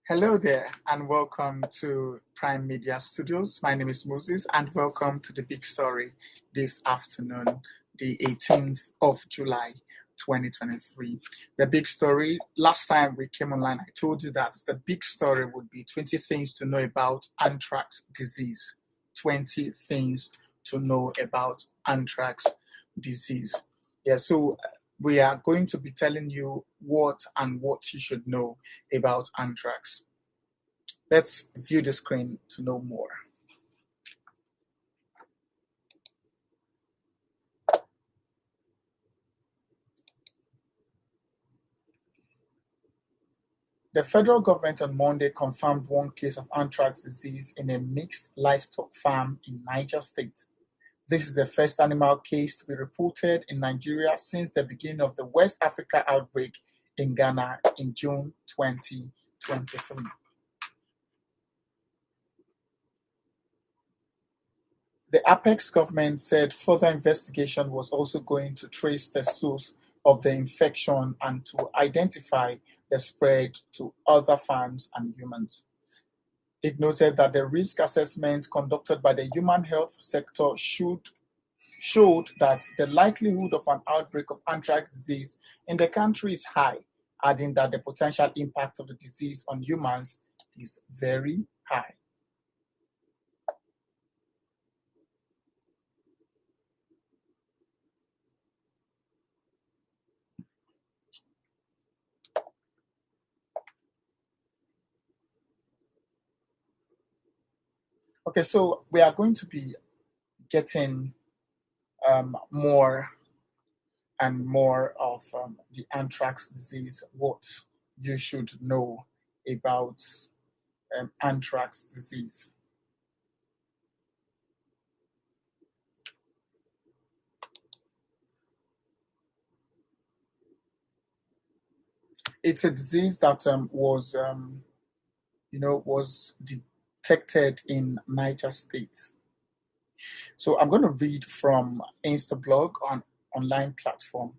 Hello there, and welcome to Prime Media Studios. My name is Moses, and welcome to the big story this afternoon, the 18th of July, 2023. The big story, last time we came online, I told you that the big story would be 20 things to know about anthrax disease. 20 things to know about anthrax disease. So we are going to be telling you what you should know about anthrax. Let's view the screen to know more. The federal government on Monday confirmed one case of anthrax disease in a mixed livestock farm in Niger State. This is the first animal case to be reported in Nigeria since the beginning of the West Africa outbreak in Ghana in June 2023. The Apex government said further investigation was also going to trace the source of the infection and to identify the spread to other farms and humans. It noted that the risk assessment conducted by the human health sector showed that the likelihood of an outbreak of anthrax disease in the country is high, adding that the potential impact of the disease on humans is very high. Okay, so we are going to be getting more and more of the anthrax disease, what you should know about anthrax disease. It's a disease that was detected in Niger State. So I'm going to read from Instablog on online platform.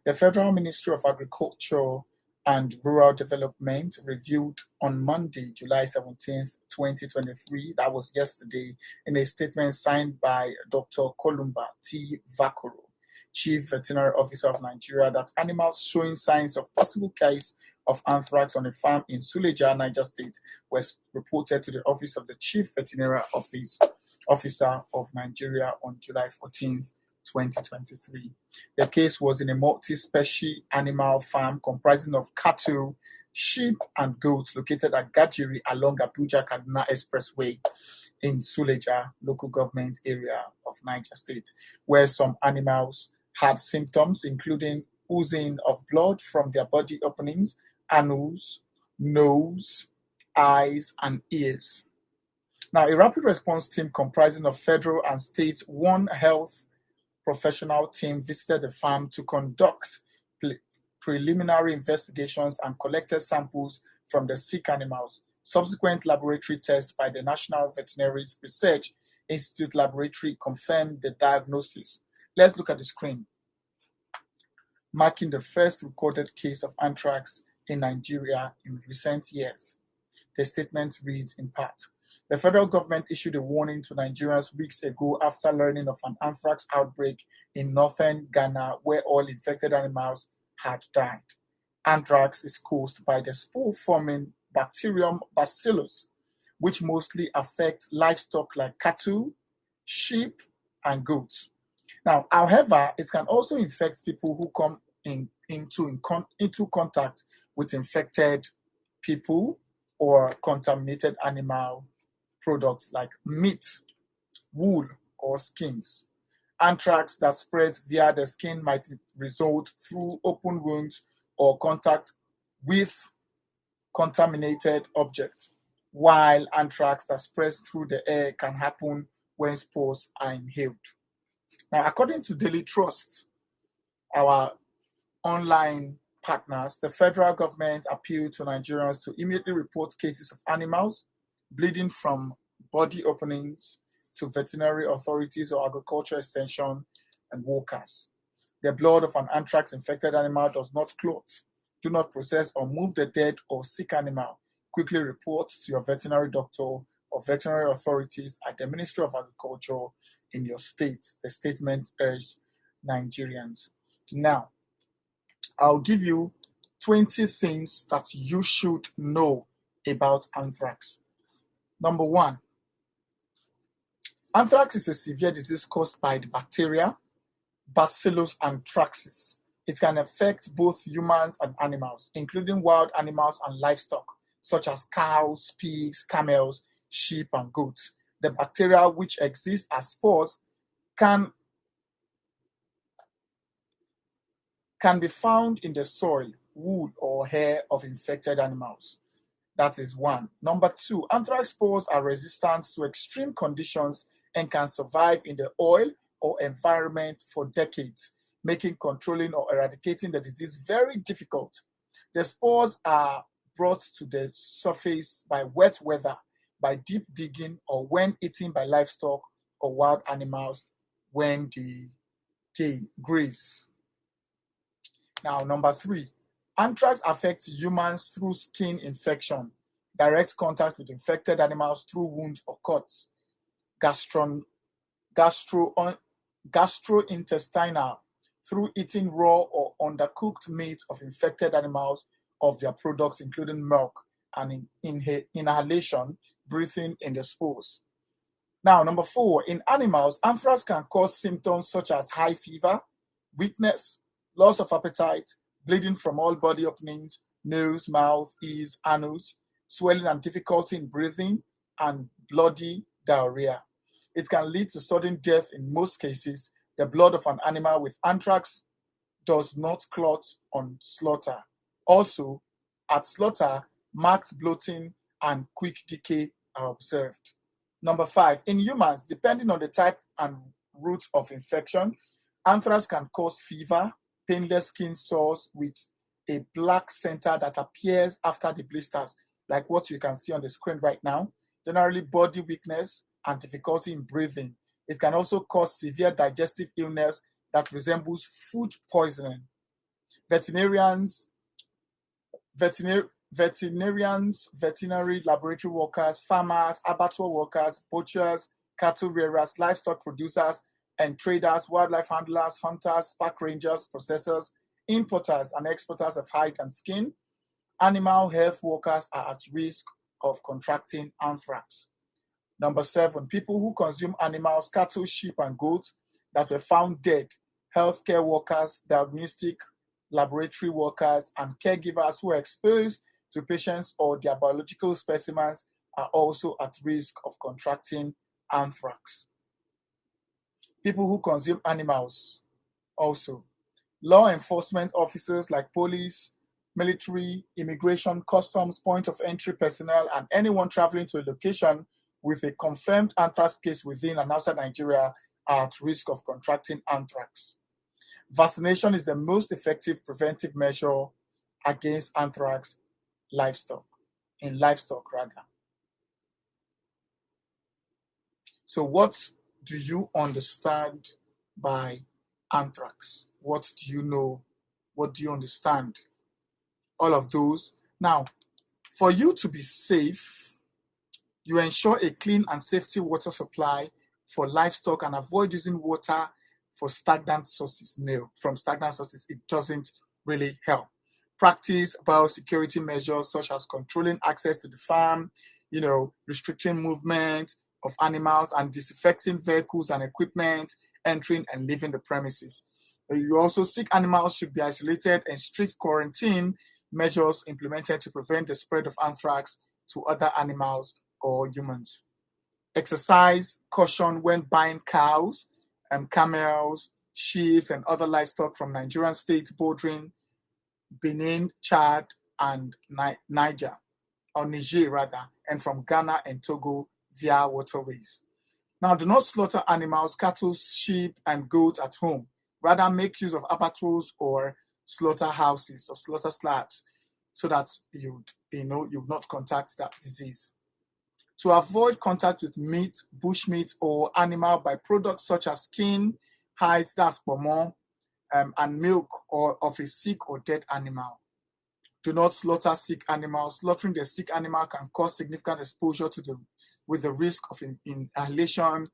The Federal Ministry of Agriculture and Rural Development reviewed on Monday, July 17th, 2023, that was yesterday, in a statement signed by Dr. Kolumba T. Vakoro, Chief Veterinary Officer of Nigeria, that animals showing signs of possible case of anthrax on a farm in Suleja, Niger State, was reported to the Office of the Chief Veterinary Officer of Nigeria on July 14th, 2023. The case was in a multi-species animal farm comprising of cattle, sheep, and goats located at Gajiri along Abuja-Kaduna Expressway in Suleja local government area of Niger State, where some animals had symptoms including oozing of blood from their body openings, anus, nose, eyes, and ears. Now, a rapid response team comprising of federal and state One Health professional team visited the farm to conduct preliminary investigations and collected samples from the sick animals. Subsequent laboratory tests by the National Veterinary Research Institute laboratory confirmed the diagnosis. Let's look at the screen, marking the first recorded case of anthrax in Nigeria in recent years. The statement reads in part: the federal government issued a warning to Nigerians weeks ago after learning of an anthrax outbreak in northern Ghana where all infected animals had died. Anthrax is caused by the spore-forming bacterium Bacillus, which mostly affects livestock like cattle, sheep, and goats. Now, however, it can also infect people who come into contact with infected people or contaminated animal products like meat, wool, or skins. Anthrax that spreads via the skin might result through open wounds or contact with contaminated objects, while anthrax that spreads through the air can happen when spores are inhaled. Now, according to Daily Trust, our online partners, the federal government appealed to Nigerians to immediately report cases of animals bleeding from body openings to veterinary authorities or agriculture extension and workers. The blood of an anthrax infected animal does not clot, do not process or move the dead or sick animal. quickly report to your veterinary doctor or veterinary authorities at the Ministry of Agriculture in your state. The statement urged Nigerians. Now, I'll give you 20 things that you should know about anthrax. Number one, anthrax is a severe disease caused by the bacteria Bacillus anthracis. It can affect both humans and animals, including wild animals and livestock, such as cows, pigs, camels, sheep, and goats. The bacteria which exist as spores can, can be found in the soil, wool, or hair of infected animals. That is one. Number two, anthrax spores are resistant to extreme conditions and can survive in the oil or environment for decades, making controlling or eradicating the disease very difficult. The spores are brought to the surface by wet weather, by deep digging, or when eaten by livestock or wild animals when they graze. Now, number three, anthrax affects humans through skin infection, direct contact with infected animals through wounds or cuts, gastron, gastro, gastrointestinal, through eating raw or undercooked meat of infected animals of their products, including milk, and inhalation, breathing in the spores. Now, number four, in animals, anthrax can cause symptoms such as high fever, weakness, loss of appetite, bleeding from all body openings, nose, mouth, ears, anus, swelling and difficulty in breathing, and bloody diarrhea. It can lead to sudden death in most cases. The blood of an animal with anthrax does not clot on slaughter. Also, at slaughter, marked bloating and quick decay are observed. Number five, in humans, depending on the type and route of infection, anthrax can cause fever, painless skin sores with a black center that appears after the blisters, like what you can see on the screen right now, generally body weakness and difficulty in breathing. It can also cause severe digestive illness that resembles food poisoning. Veterinarians, veterinary laboratory workers, farmers, abattoir workers, butchers, cattle rearers, livestock producers and traders, wildlife handlers, hunters, park rangers, processors, importers, and exporters of hide and skin, animal health workers are at risk of contracting anthrax. Number seven, people who consume animals, cattle, sheep, and goats that were found dead, healthcare workers, diagnostic laboratory workers, and caregivers who are exposed to patients or their biological specimens are also at risk of contracting anthrax. People who consume animals also. Law enforcement officers like police, military, immigration, customs, point of entry personnel, and anyone traveling to a location with a confirmed anthrax case within and outside Nigeria are at risk of contracting anthrax. Vaccination is the most effective preventive measure against anthrax livestock, in livestock rather. So what do you understand by anthrax? What do you know? What do you understand? All of those. Now, for you to be safe, you ensure a clean and safety water supply for livestock and avoid using water for stagnant sources. No, from stagnant sources, it doesn't really help. Practice biosecurity measures such as controlling access to the farm, restricting movement of animals and disinfecting vehicles and equipment entering and leaving the premises. You also seek animals should be isolated and strict quarantine measures implemented to prevent the spread of anthrax to other animals or humans. Exercise caution when buying cows, camels, sheep, and other livestock from Nigerian states bordering Benin, Chad, and Niger, or Niger rather, and from Ghana and Togo via waterways. Now, do not slaughter animals, cattle, sheep, and goats at home. Rather, make use of abattoirs or slaughterhouses or slaughter slabs so that you would not contact that disease. To avoid contact with meat, bushmeat, or animal byproducts such as skin, hides, that's pomo, and milk or of a sick or dead animal. Do not slaughter sick animals. Slaughtering the sick animal can cause significant exposure with the risk of inhalation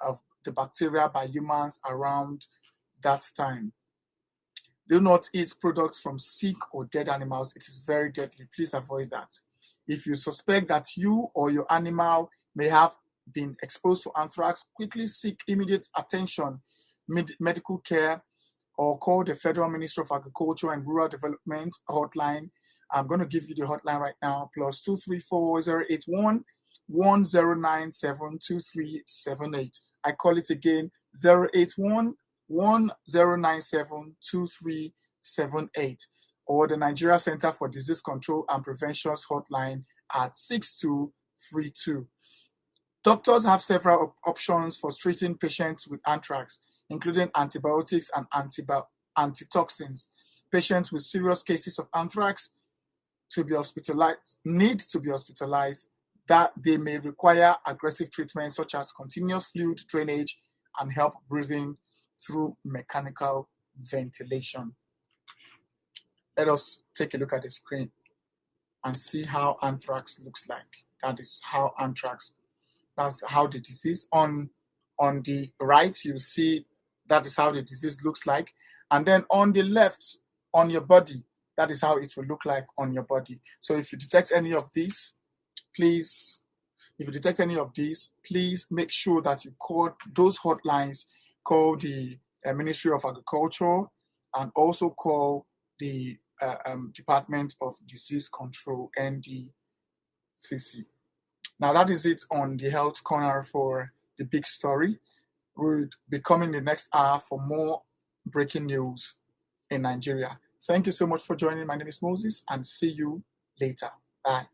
of the bacteria by humans around that time. Do not eat products from sick or dead animals. It is very deadly. Please avoid that. If you suspect that you or your animal may have been exposed to anthrax, quickly seek immediate attention, medical care, or call the Federal Ministry of Agriculture and Rural Development hotline. I'm going to give you the hotline right now, plus 234-081-1097-2378. I call it again, 081-1097-2378, or the Nigeria Center for Disease Control and Prevention's hotline at 6232. Doctors have several options for treating patients with anthrax, including antibiotics and antitoxins. Patients with serious cases of anthrax need to be hospitalized, that they may require aggressive treatment such as continuous fluid drainage and help breathing through mechanical ventilation. Let us take a look at the screen and see how anthrax looks like. That's how the disease. On the right, you see that is how the disease looks like. And then on the left, on your body, that is how it will look like on your body. So if you detect any of these, please make sure that you call those hotlines, call the Ministry of Agriculture, and also call the Department of Disease Control, NDCC. Now that is it on the Health Corner for the big story. We'll be coming the next hour for more breaking news in Nigeria. Thank you so much for joining. My name is Moses, and see you later. Bye.